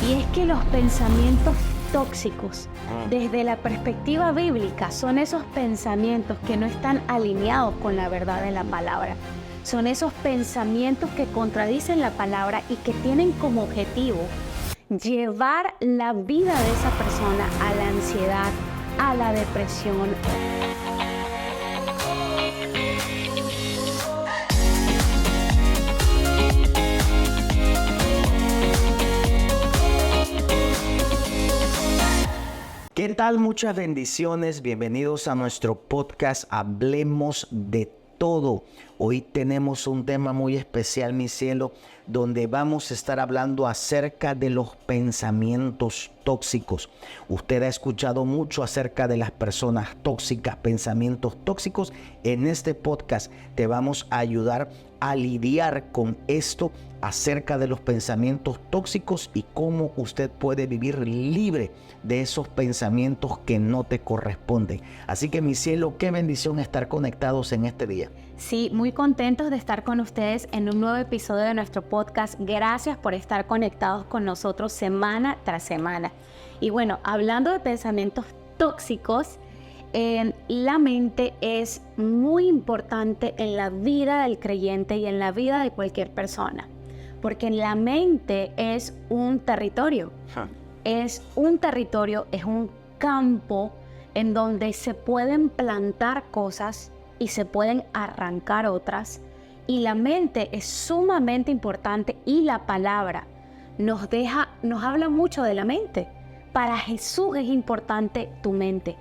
Y es que los pensamientos tóxicos, desde la perspectiva bíblica, son esos pensamientos que no están alineados con la verdad de la palabra. Son esos pensamientos que contradicen la palabra y que tienen como objetivo llevar la vida de esa persona a la ansiedad, a la depresión. ¿Qué tal? Muchas bendiciones. Bienvenidos a nuestro podcast Hablemos de Todo. Hoy tenemos un tema muy especial, mi cielo, donde vamos a estar hablando acerca de los pensamientos tóxicos. Usted ha escuchado mucho acerca de las personas tóxicas, pensamientos tóxicos. En este podcast te vamos a ayudar a lidiar con esto acerca de los pensamientos tóxicos y cómo usted puede vivir libre de esos pensamientos que no te corresponden. Así que, mi cielo, qué bendición estar conectados en este día. Sí, muy contentos de estar con ustedes en un nuevo episodio de nuestro podcast. Gracias por estar conectados con nosotros semana tras semana. Y bueno, hablando de pensamientos tóxicos, la mente es muy importante en la vida del creyente y en la vida de cualquier persona. Porque la mente es un territorio. Es un territorio, es un campo en donde se pueden plantar cosas y se pueden arrancar otras. Y la mente es sumamente importante y la palabra nos habla mucho de la mente. Para Jesús es importante tu mente.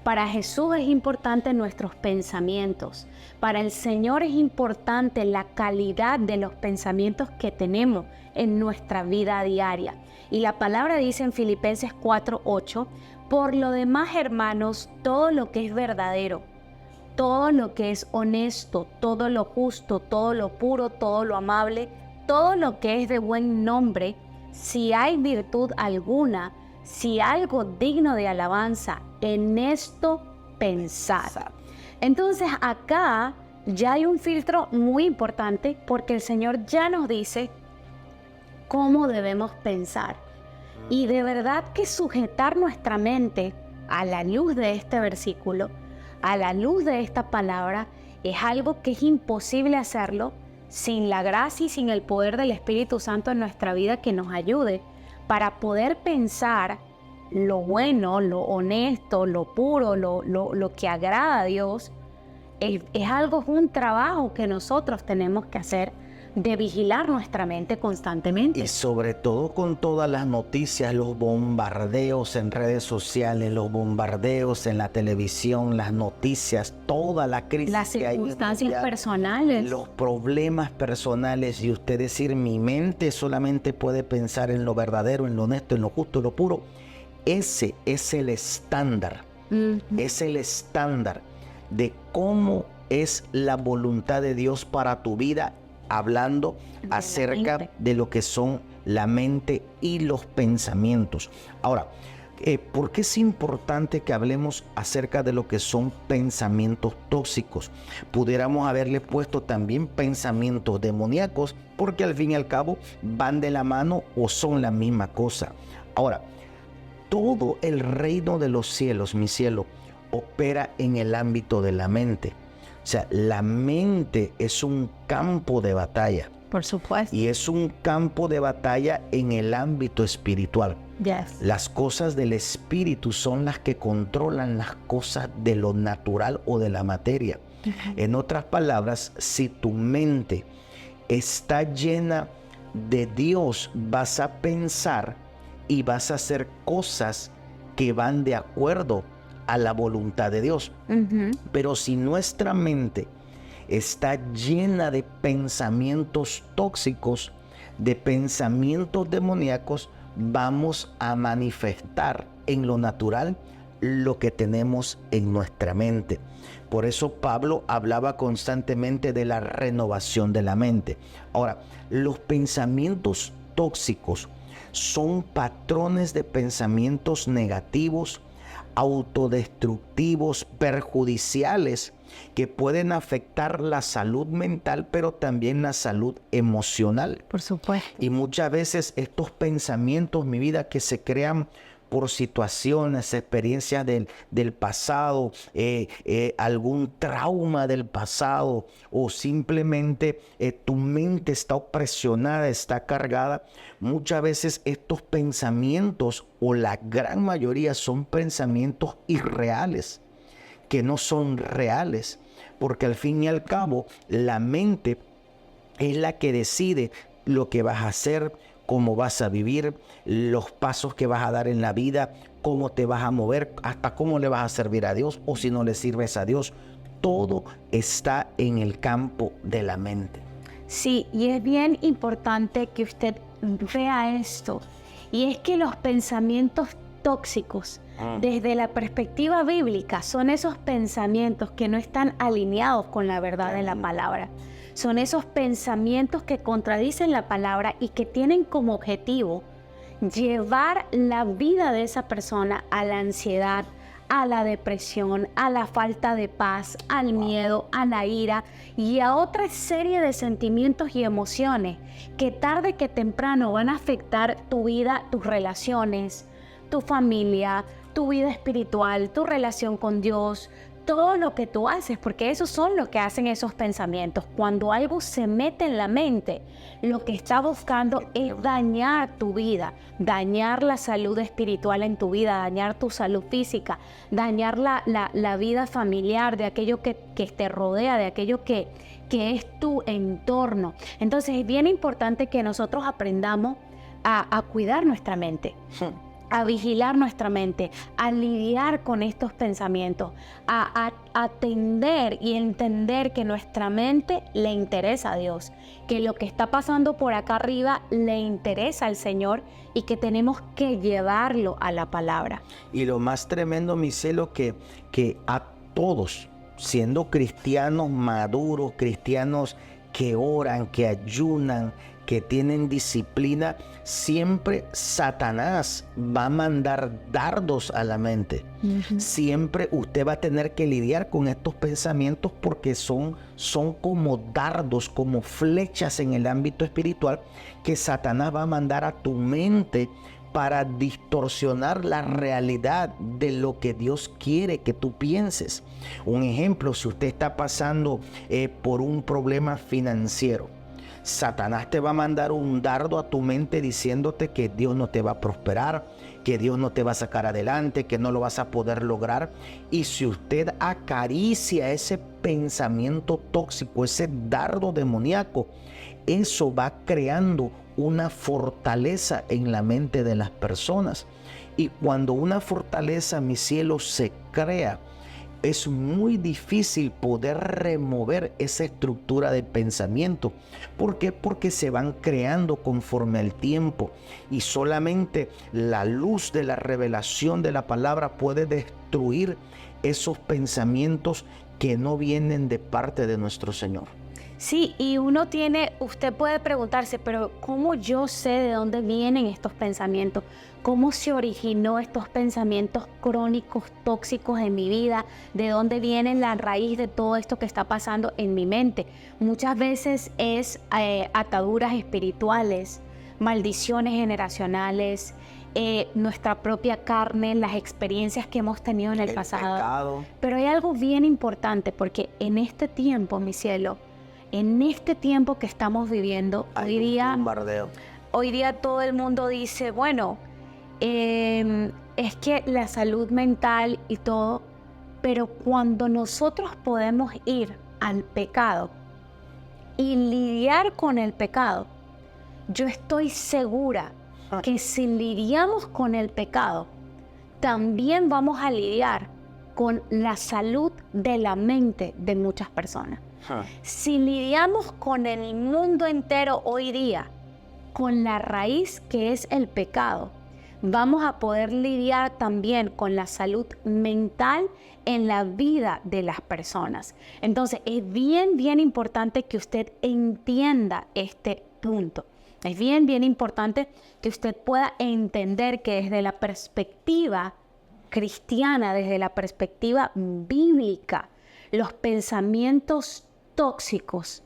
Para Jesús es importante nuestros pensamientos. Para el Señor es importante la calidad de los pensamientos que tenemos en nuestra vida diaria. Y la palabra dice en Filipenses 4:8, por lo demás, hermanos, todo lo que es verdadero, todo lo que es honesto, todo lo justo, todo lo puro, todo lo amable, todo lo que es de buen nombre, si hay virtud alguna, si algo digno de alabanza, en esto pensad. Entonces acá ya hay un filtro muy importante porque el Señor ya nos dice cómo debemos pensar. Y de verdad que sujetar nuestra mente a la luz de este versículo, a la luz de esta palabra, es algo que es imposible hacerlo sin la gracia y sin el poder del Espíritu Santo en nuestra vida que nos ayude para poder pensar lo bueno, lo honesto, lo puro, lo que agrada a Dios. Es un trabajo que nosotros tenemos que hacer de vigilar nuestra mente constantemente. Y sobre todo con todas las noticias, los bombardeos en redes sociales, los bombardeos en la televisión, las noticias, toda la crisis, las circunstancias que hay, personales, los problemas personales, y usted decir, mi mente solamente puede pensar en lo verdadero, en lo honesto, en lo justo, en lo puro. Ese es el estándar, es el estándar de cómo es la voluntad de Dios para tu vida, hablando acerca de lo que son la mente y los pensamientos. Ahora, ¿por qué es importante que hablemos acerca de lo que son pensamientos tóxicos? Pudiéramos haberle puesto también pensamientos demoníacos, porque al fin y al cabo van de la mano o son la misma cosa. Ahora, todo el reino de los cielos, mi cielo, opera en el ámbito de la mente. O sea, la mente es un campo de batalla. Por supuesto. Y es un campo de batalla en el ámbito espiritual. Yes. Las cosas del espíritu son las que controlan las cosas de lo natural o de la materia. En otras palabras, si tu mente está llena de Dios, vas a pensar y vas a hacer cosas que van de acuerdo a la voluntad de Dios. Pero si nuestra mente está llena de pensamientos tóxicos, de pensamientos demoníacos, vamos a manifestar en lo natural lo que tenemos en nuestra mente. Por eso Pablo hablaba constantemente de la renovación de la mente. Ahora, los pensamientos tóxicos son patrones de pensamientos negativos, autodestructivos, perjudiciales que pueden afectar la salud mental, pero también la salud emocional. Por supuesto. Y muchas veces estos pensamientos, mi vida, que se crean por situaciones, experiencias del pasado, algún trauma del pasado, o simplemente tu mente está opresionada, está cargada. Muchas veces estos pensamientos, o la gran mayoría, son pensamientos irreales, que no son reales, porque al fin y al cabo la mente es la que decide lo que vas a hacer, cómo vas a vivir, los pasos que vas a dar en la vida, cómo te vas a mover, hasta cómo le vas a servir a Dios o si no le sirves a Dios. Todo está en el campo de la mente. Sí, y es bien importante que usted vea esto. Y es que los pensamientos tóxicos, desde la perspectiva bíblica, son esos pensamientos que no están alineados con la verdad de la palabra. Son esos pensamientos que contradicen la palabra y que tienen como objetivo llevar la vida de esa persona a la ansiedad, a la depresión, a la falta de paz, al miedo, a la ira y a otra serie de sentimientos y emociones que tarde que temprano van a afectar tu vida, tus relaciones, tu familia, tu vida espiritual, tu relación con Dios, todo lo que tú haces, porque esos son lo que hacen esos pensamientos. Cuando algo se mete en la mente, lo que está buscando es dañar tu vida, dañar la salud espiritual en tu vida, dañar tu salud física, dañar la vida familiar, de aquello que te rodea, de aquello que es tu entorno. Entonces es bien importante que nosotros aprendamos a cuidar nuestra mente. A vigilar nuestra mente, a lidiar con estos pensamientos, a atender y entender que nuestra mente le interesa a Dios, que lo que está pasando por acá arriba le interesa al Señor y que tenemos que llevarlo a la palabra. Y lo más tremendo, mi cielo, que a todos, siendo cristianos maduros, cristianos que oran, que ayunan, que tienen disciplina, siempre Satanás va a mandar dardos a la mente. Siempre usted va a tener que lidiar con estos pensamientos porque son como dardos, como flechas en el ámbito espiritual que Satanás va a mandar a tu mente para distorsionar la realidad de lo que Dios quiere que tú pienses. Un ejemplo, si usted está pasando por un problema financiero, Satanás te va a mandar un dardo a tu mente diciéndote que Dios no te va a prosperar, que Dios no te va a sacar adelante, que no lo vas a poder lograr. Y si usted acaricia ese pensamiento tóxico, ese dardo demoníaco, eso va creando una fortaleza en la mente de las personas. Y cuando una fortaleza, mi cielo, se crea, es muy difícil poder remover esa estructura de pensamiento. ¿Por qué? Porque se van creando conforme al tiempo y solamente la luz de la revelación de la palabra puede destruir esos pensamientos que no vienen de parte de nuestro Señor. Sí, y usted puede preguntarse, pero ¿cómo yo sé de dónde vienen estos pensamientos? ¿Cómo se originó estos pensamientos crónicos, tóxicos en mi vida? ¿De dónde viene la raíz de todo esto que está pasando en mi mente? Muchas veces es ataduras espirituales, maldiciones generacionales, nuestra propia carne, las experiencias que hemos tenido en el pasado. Pecado. Pero hay algo bien importante, porque en este tiempo, mi cielo, en este tiempo que estamos viviendo, hoy día todo el mundo dice, bueno, es que la salud mental y todo, pero cuando nosotros podemos ir al pecado y lidiar con el pecado, yo estoy segura que si lidiamos con el pecado, también vamos a lidiar con la salud de la mente de muchas personas. Si lidiamos con el mundo entero hoy día, con la raíz que es el pecado, vamos a poder lidiar también con la salud mental en la vida de las personas. Entonces, es bien importante que usted entienda este punto. Es bien importante que usted pueda entender que desde la perspectiva cristiana, desde la perspectiva bíblica, Los pensamientos tóxicos,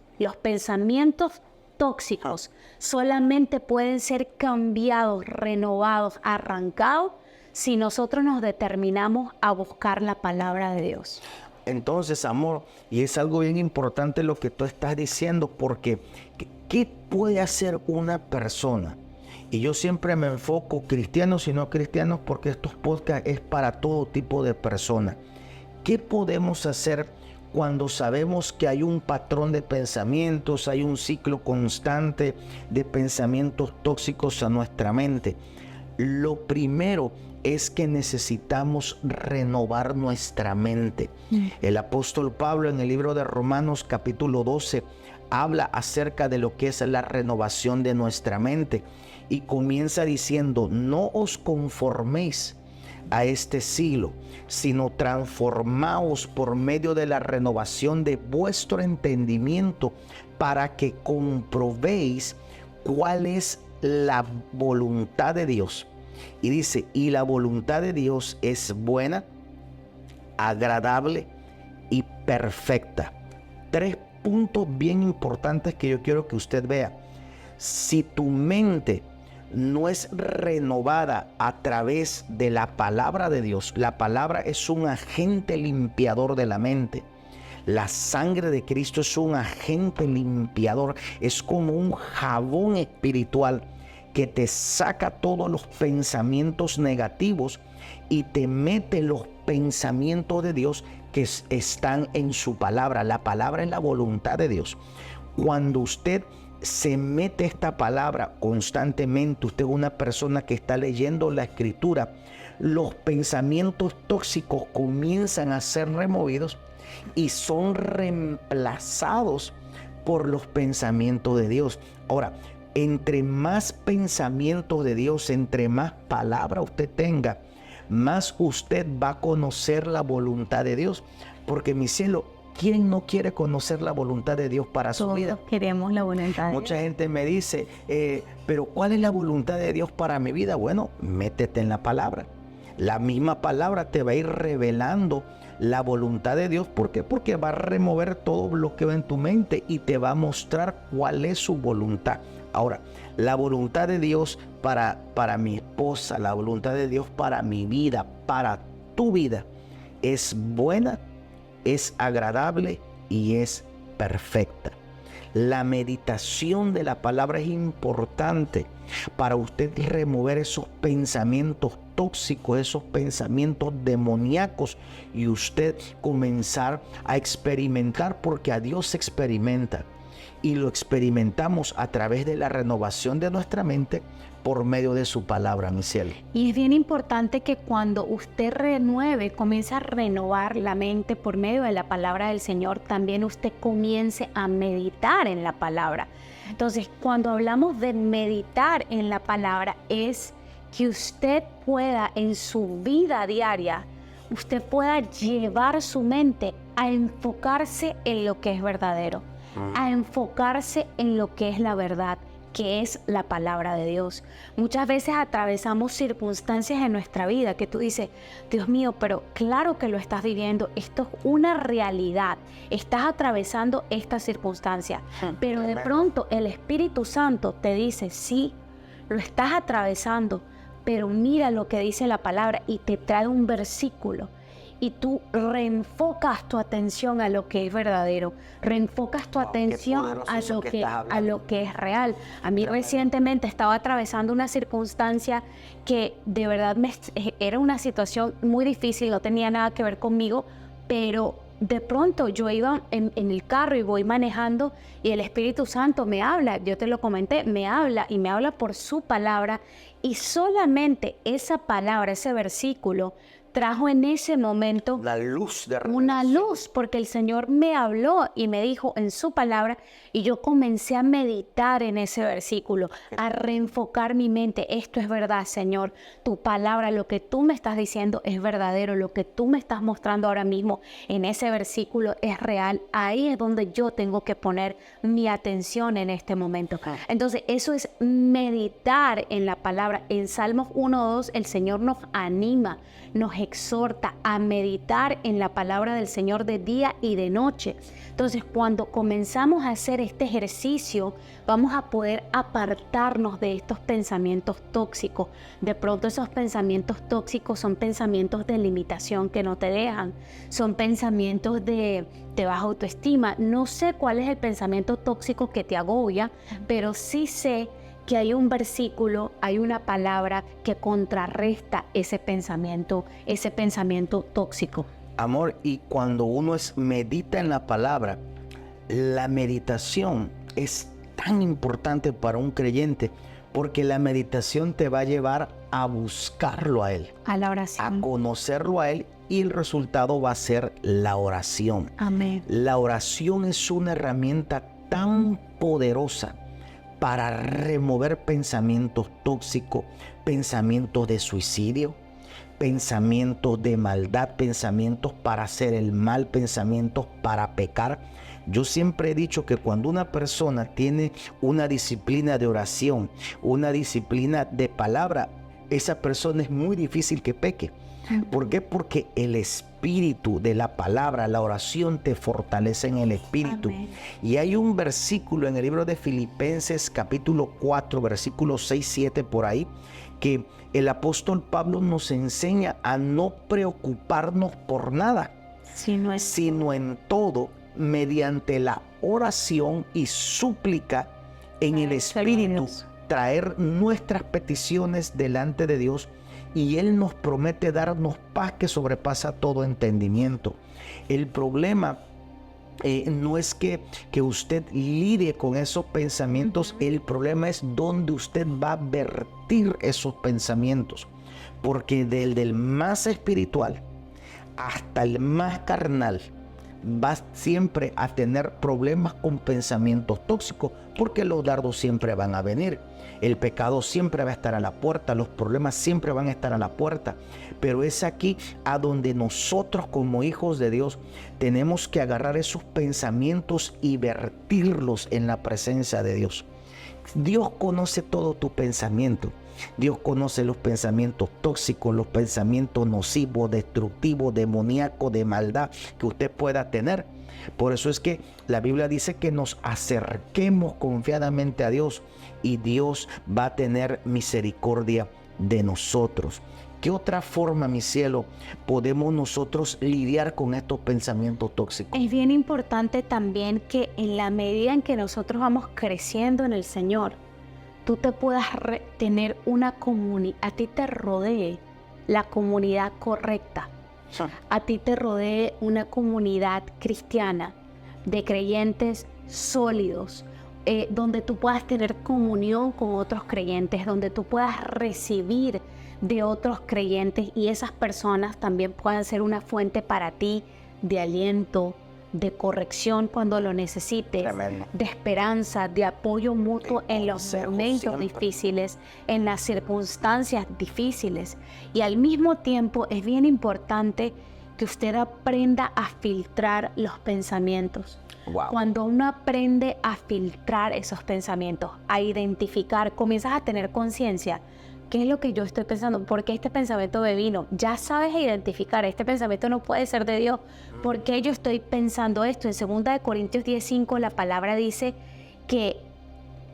solamente pueden ser cambiados, renovados, arrancados, si nosotros nos determinamos a buscar la palabra de Dios. Entonces, amor, y es algo bien importante lo que tú estás diciendo, porque ¿qué puede hacer una persona? Y yo siempre me enfoco cristianos y no cristianos, porque estos podcasts es para todo tipo de personas. ¿Qué podemos hacer cuando sabemos que hay un patrón de pensamientos, hay un ciclo constante de pensamientos tóxicos a nuestra mente? Lo primero es que necesitamos renovar nuestra mente. El apóstol Pablo en el libro de Romanos capítulo 12 habla acerca de lo que es la renovación de nuestra mente y comienza diciendo: no os conforméis a este siglo, sino transformaos por medio de la renovación de vuestro entendimiento, para que comprobéis cuál es la voluntad de Dios. Y dice, y la voluntad de Dios es buena, agradable y perfecta. 3 puntos bien importantes que yo quiero que usted vea. Si tu mente no es renovada a través de la palabra de Dios, la palabra es un agente limpiador de la mente. La sangre de Cristo es un agente limpiador, es como un jabón espiritual que te saca todos los pensamientos negativos y te mete los pensamientos de Dios que están en su palabra. La palabra es la voluntad de Dios. Cuando usted se mete esta palabra constantemente, usted es una persona que está leyendo la escritura, los pensamientos tóxicos comienzan a ser removidos y son reemplazados por los pensamientos de Dios. Ahora, entre más pensamientos de Dios, entre más palabra usted tenga, más usted va a conocer la voluntad de Dios. Porque, mi cielo, ¿quién no quiere conocer la voluntad de Dios para su vida? Todos queremos la voluntad de Dios. Mucha gente me dice, pero ¿cuál es la voluntad de Dios para mi vida? Bueno, métete en la palabra. La misma palabra te va a ir revelando la voluntad de Dios. ¿Por qué? Porque va a remover todo bloqueo en tu mente y te va a mostrar cuál es su voluntad. Ahora, la voluntad de Dios para mi esposa, la voluntad de Dios para mi vida, para tu vida, es buena, es agradable y es perfecta. La meditación de la palabra es importante para usted remover esos pensamientos tóxicos, esos pensamientos demoníacos, y usted comenzar a experimentar, porque a Dios se experimenta. Y lo experimentamos a través de la renovación de nuestra mente por medio de su palabra, mi cielo. Y es bien importante que cuando usted comience a renovar la mente por medio de la palabra del Señor, también usted comience a meditar en la palabra. Entonces, cuando hablamos de meditar en la palabra, es que usted pueda en su vida diaria, usted pueda llevar su mente a enfocarse en lo que es verdadero, a enfocarse en lo que es la verdad, que es la palabra de Dios. Muchas veces atravesamos circunstancias en nuestra vida que tú dices, Dios mío, pero claro que lo estás viviendo, esto es una realidad, estás atravesando esta circunstancia, pero de pronto el Espíritu Santo te dice, sí, lo estás atravesando, pero mira lo que dice la palabra, y te trae un versículo. Y tú reenfocas tu atención a lo que es verdadero, reenfocas tu atención a lo que es real. A mí recientemente estaba atravesando una circunstancia que de verdad era una situación muy difícil, no tenía nada que ver conmigo, pero de pronto yo iba en el carro y voy manejando y el Espíritu Santo me habla, yo te lo comenté, me habla y me habla por su palabra, y solamente esa palabra, ese versículo, trajo en ese momento una luz, porque el Señor me habló y me dijo en su palabra, y yo comencé a meditar en ese versículo, a reenfocar mi mente. Esto es verdad, Señor, tu palabra, lo que tú me estás diciendo es verdadero, lo que tú me estás mostrando ahora mismo en ese versículo es real. Ahí es donde yo tengo que poner mi atención en este momento. Entonces, eso es meditar en la palabra. En Salmos 1:2 el Señor nos anima, nos exhorta a meditar en la palabra del Señor de día y de noche. Entonces, cuando comenzamos a hacer este ejercicio, vamos a poder apartarnos de estos pensamientos tóxicos. De pronto esos pensamientos tóxicos son pensamientos de limitación que no te dejan, son pensamientos de baja autoestima. No sé cuál es el pensamiento tóxico que te agobia, pero sí sé que hay un versículo, hay una palabra que contrarresta ese pensamiento tóxico. Amor, y cuando uno medita en la palabra, la meditación es tan importante para un creyente, porque la meditación te va a llevar a buscarlo a Él, a la oración, a conocerlo a Él, y el resultado va a ser la oración. Amén. La oración es una herramienta tan poderosa para remover pensamientos tóxicos, pensamientos de suicidio, pensamientos de maldad, pensamientos para hacer el mal, pensamientos para pecar. Yo siempre he dicho que cuando una persona tiene una disciplina de oración, una disciplina de palabra, esa persona es muy difícil que peque. ¿Por qué? Porque el espíritu de la palabra, la oración, te fortalece en el espíritu. Amén. Y hay un versículo en el libro de Filipenses capítulo 4, versículos 6, 7 por ahí, que el apóstol Pablo nos enseña a no preocuparnos por nada, sino en todo, mediante la oración y súplica en el espíritu, traer nuestras peticiones delante de Dios, y Él nos promete darnos paz que sobrepasa todo entendimiento. El problema no es que usted lidie con esos pensamientos, el problema es dónde usted va a vertir esos pensamientos, porque del más espiritual hasta el más carnal va siempre a tener problemas con pensamientos tóxicos, porque los dardos siempre van a venir. El pecado siempre va a estar a la puerta, los problemas siempre van a estar a la puerta, pero es aquí a donde nosotros como hijos de Dios tenemos que agarrar esos pensamientos y vertirlos en la presencia de Dios. Dios conoce todo tu pensamiento. Dios conoce los pensamientos tóxicos, los pensamientos nocivos, destructivos, demoníacos, de maldad que usted pueda tener. Por eso es que la Biblia dice que nos acerquemos confiadamente a Dios y Dios va a tener misericordia de nosotros. ¿Qué otra forma, mi cielo, podemos nosotros lidiar con estos pensamientos tóxicos? Es bien importante también que en la medida en que nosotros vamos creciendo en el Señor, tú te puedas tener una comunidad, a ti te rodee la comunidad correcta. A ti te rodee una comunidad cristiana de creyentes sólidos, donde tú puedas tener comunión con otros creyentes, donde tú puedas recibir de otros creyentes y esas personas también puedan ser una fuente para ti de aliento, de corrección cuando lo necesites, Tremendo. De esperanza, de apoyo mutuo en los momentos difíciles, en las circunstancias difíciles. Y al mismo tiempo es bien importante que usted aprenda a filtrar los pensamientos. Wow. Cuando uno aprende a filtrar esos pensamientos, a identificar, comienzas a tener conciencia. ¿Qué es lo que yo estoy pensando? ¿Por qué este pensamiento me vino? Ya sabes identificar, este pensamiento no puede ser de Dios. ¿Por qué yo estoy pensando esto? En 2 Corintios 10:5 la palabra dice que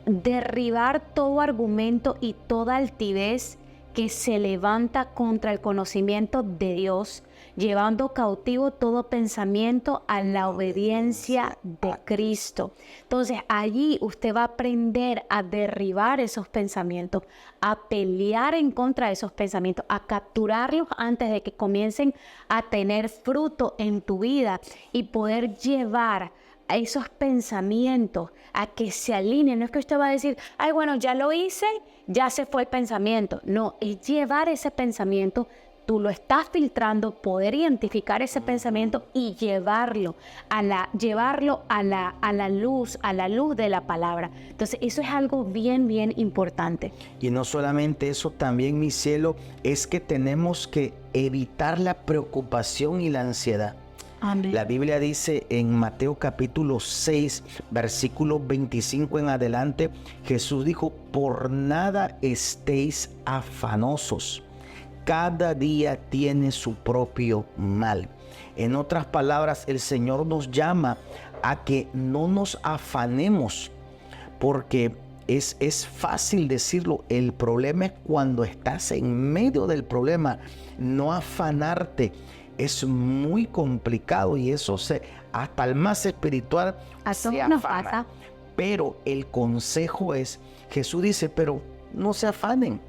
derribar todo argumento y toda altivez que se levanta contra el conocimiento de Dios, llevando cautivo todo pensamiento a la obediencia de Cristo. Entonces allí usted va a aprender a derribar esos pensamientos, a pelear en contra de esos pensamientos, a capturarlos antes de que comiencen a tener fruto en tu vida y poder llevar a esos pensamientos a que se alineen. No es que usted va a decir, ay, bueno, ya lo hice, ya se fue el pensamiento. No, es llevar ese pensamiento, tú lo estás filtrando, poder identificar ese pensamiento y llevarlo a la luz de la palabra. Entonces, eso es algo bien, bien importante. Y no solamente eso, también, mi cielo, es que tenemos que evitar la preocupación y la ansiedad. Amén. La Biblia dice en Mateo capítulo 6, versículo 25 en adelante, Jesús dijo, por nada estéis afanosos, cada día tiene su propio mal. En otras palabras, el Señor nos llama a que no nos afanemos, porque es fácil decirlo. El problema es cuando estás en medio del problema. No afanarte es muy complicado, y eso hasta el más espiritual se afana. Pero el consejo es, Jesús dice, pero no se afanen,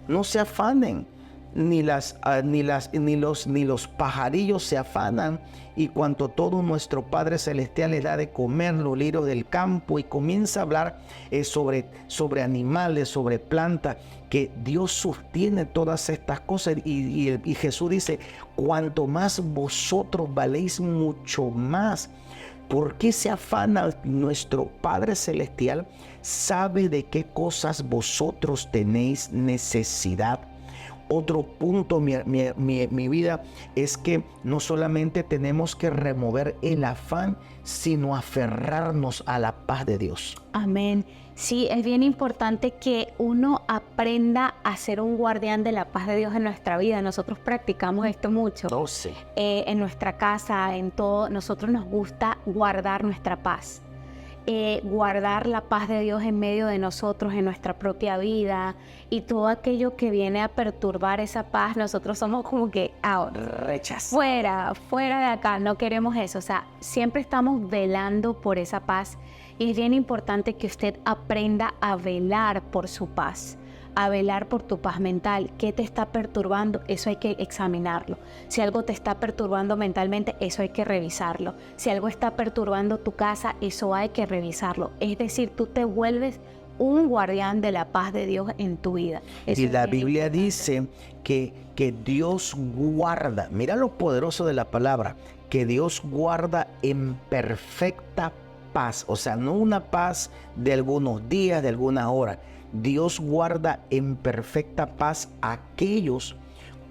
no se afanen. Ni los pajarillos se afanan, y cuanto todo nuestro Padre Celestial les da de comer, los lirios del campo, y comienza a hablar sobre animales, sobre plantas, que Dios sostiene todas estas cosas, y Jesús dice, cuanto más vosotros valéis mucho más. ¿Por qué se afana? Nuestro Padre Celestial sabe de qué cosas vosotros tenéis necesidad. Otro punto, mi vida, es que no solamente tenemos que remover el afán, sino aferrarnos a la paz de Dios. Amén. Sí, es bien importante que uno aprenda a ser un guardián de la paz de Dios en nuestra vida. Nosotros practicamos esto mucho. En nuestra casa, en todo, nosotros nos gusta guardar nuestra paz. Guardar la paz de Dios en medio de nosotros, en nuestra propia vida, y todo aquello que viene a perturbar esa paz, nosotros somos como que fuera de acá, no queremos eso. O sea, siempre estamos velando por esa paz, y es bien importante que usted aprenda a velar por su paz, a velar por tu paz mental. ¿Qué te está perturbando? Eso hay que examinarlo. Si algo te está perturbando mentalmente, eso hay que revisarlo. Si algo está perturbando tu casa, eso hay que revisarlo. Es decir, tú te vuelves un guardián de la paz de Dios en tu vida. Eso y la Biblia dice que Dios guarda, mira lo poderoso de la palabra, que Dios guarda en perfecta paz. O sea, no una paz de algunos días, de algunas horas. Dios guarda en perfecta paz a aquellos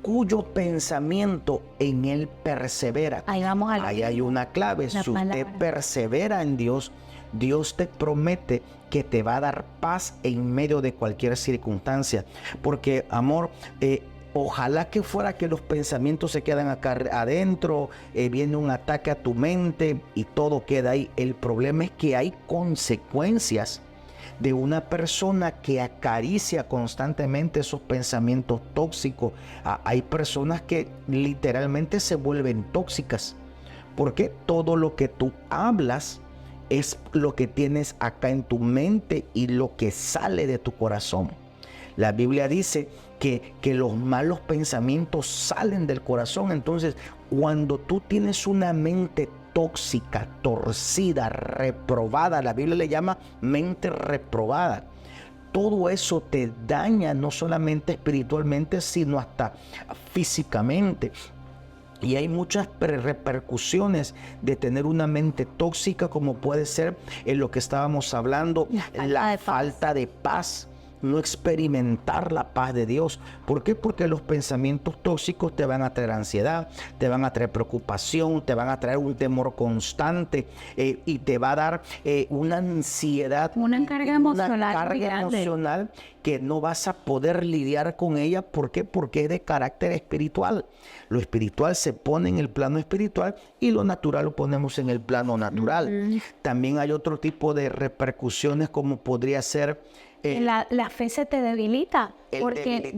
cuyo pensamiento en Él persevera. Ahí vamos a Ahí hay una clave. Si usted persevera en Dios, Dios te promete que te va a dar paz en medio de cualquier circunstancia. Porque, amor, ojalá que fuera que los pensamientos se quedan acá adentro, viene un ataque a tu mente y todo queda ahí. El problema es que hay consecuencias de una persona que acaricia constantemente esos pensamientos tóxicos. Hay personas que literalmente se vuelven tóxicas, porque todo lo que tú hablas es lo que tienes acá en tu mente y lo que sale de tu corazón. La Biblia dice que los malos pensamientos salen del corazón. Entonces, cuando tú tienes una mente tóxica, torcida, reprobada, la Biblia le llama mente reprobada, todo eso te daña no solamente espiritualmente, sino hasta físicamente. Y hay muchas repercusiones de tener una mente tóxica, como puede ser en lo que estábamos hablando, la falta de paz. No experimentar la paz de Dios. ¿Por qué? Porque los pensamientos tóxicos te van a traer ansiedad, te van a traer preocupación, te van a traer un temor constante, y te va a dar una ansiedad, una carga emocional que no vas a poder lidiar con ella. ¿Por qué? Porque es de carácter espiritual. Lo espiritual se pone en el plano espiritual y lo natural lo ponemos en el plano natural. También hay otro tipo de repercusiones, como podría ser la fe se te debilita, porque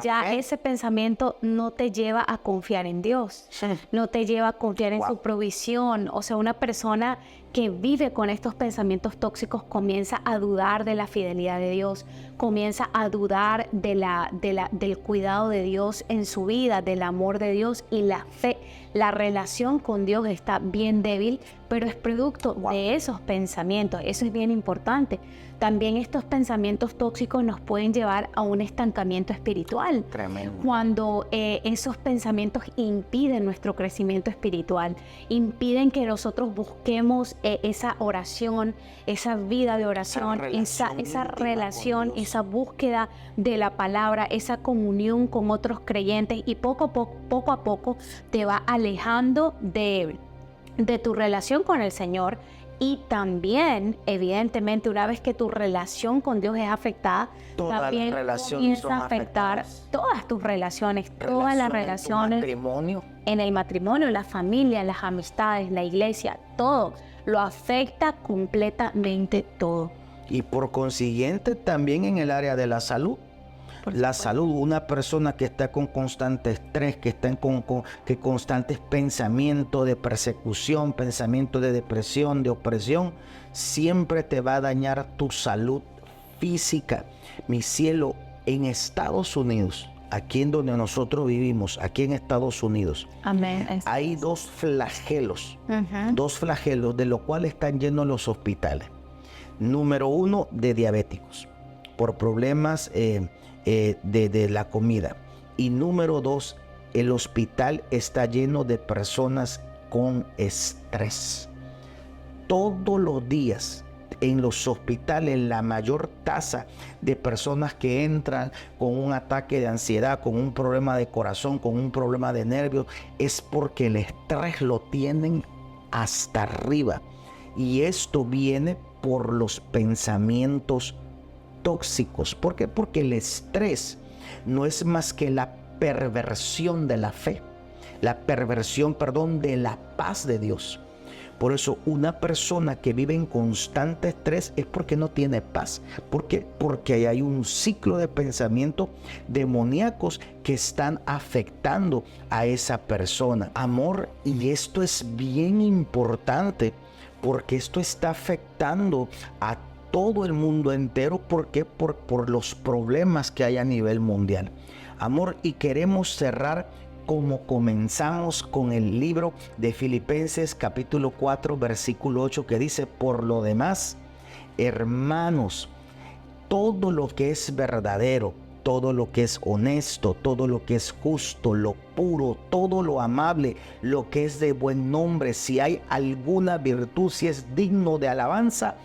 ya ese pensamiento no te lleva a confiar en Dios, no te lleva a confiar en su provisión. O sea, una persona que vive con estos pensamientos tóxicos comienza a dudar de la fidelidad de Dios, comienza a dudar del cuidado de Dios en su vida, del amor de Dios, y la fe, la relación con Dios está bien débil, pero es producto de esos pensamientos. Eso es bien importante. También estos pensamientos tóxicos nos pueden llevar a un estancamiento espiritual. Tremendo. Cuando esos pensamientos impiden nuestro crecimiento espiritual, impiden que nosotros busquemos esa oración, esa vida de oración, esa relación, esa búsqueda de la palabra, esa comunión con otros creyentes, y poco a poco te va alejando de tu relación con el Señor, Y también, evidentemente, una vez que tu relación con Dios es afectada, también comienza a afectar todas tus relaciones, todas las relaciones. En el matrimonio, la familia, las amistades, la iglesia, todo. Lo afecta completamente todo. Y por consiguiente, también en el área de la salud. La salud, una persona que está con constante estrés, que está con constantes pensamientos de persecución, pensamientos de depresión, de opresión, siempre te va a dañar tu salud física. Mi cielo, en Estados Unidos, aquí en donde nosotros vivimos, aquí en Estados Unidos, amén, hay dos flagelos de los cuales están llenos los hospitales. Número 1, de diabéticos, por problemas de la comida. Y número 2, el hospital está lleno de personas con estrés. Todos los días en los hospitales la mayor tasa de personas que entran con un ataque de ansiedad, con un problema de corazón, con un problema de nervios, es porque el estrés lo tienen hasta arriba. Y esto viene por los pensamientos tóxicos. ¿Por qué? Porque el estrés no es más que la perversión de la fe, la perversión, de la paz de Dios. Por eso una persona que vive en constante estrés es porque no tiene paz. ¿Por qué? Porque hay un ciclo de pensamientos demoníacos que están afectando a esa persona. Amor, y esto es bien importante porque esto está afectando a todo el mundo entero. ¿Por qué? Por los problemas que hay a nivel mundial. Amor, y queremos cerrar como comenzamos con el libro de Filipenses capítulo 4 versículo 8, que dice: por lo demás, hermanos, todo lo que es verdadero, todo lo que es honesto, todo lo que es justo, lo puro, todo lo amable, lo que es de buen nombre, si hay alguna virtud, si es digno de alabanza,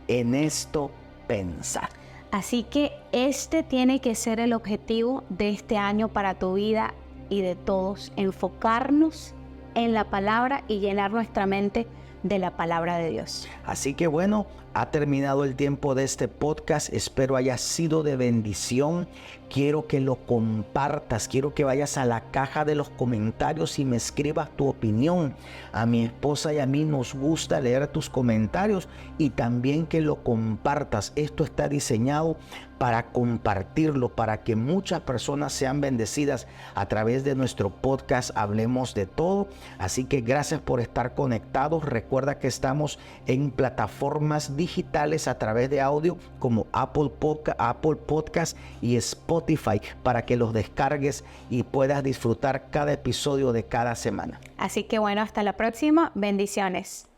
en esto pensar. Así que este tiene que ser el objetivo de este año para tu vida y de todos: enfocarnos en la palabra y llenar nuestra mente de la palabra de Dios. Así que bueno, ha terminado el tiempo de este podcast. Espero haya sido de bendición. Quiero que lo compartas. Quiero que vayas a la caja de los comentarios y me escribas tu opinión. A mi esposa y a mí nos gusta leer tus comentarios, y también que lo compartas. Esto está diseñado para compartirlo, para que muchas personas sean bendecidas a través de nuestro podcast Hablemos de Todo. Así que gracias por estar conectados. Recuerda que estamos en plataformas digitales a través de audio como Apple Podcast y Spotify, para que los descargues y puedas disfrutar cada episodio de cada semana. Así que bueno, hasta la próxima. Bendiciones.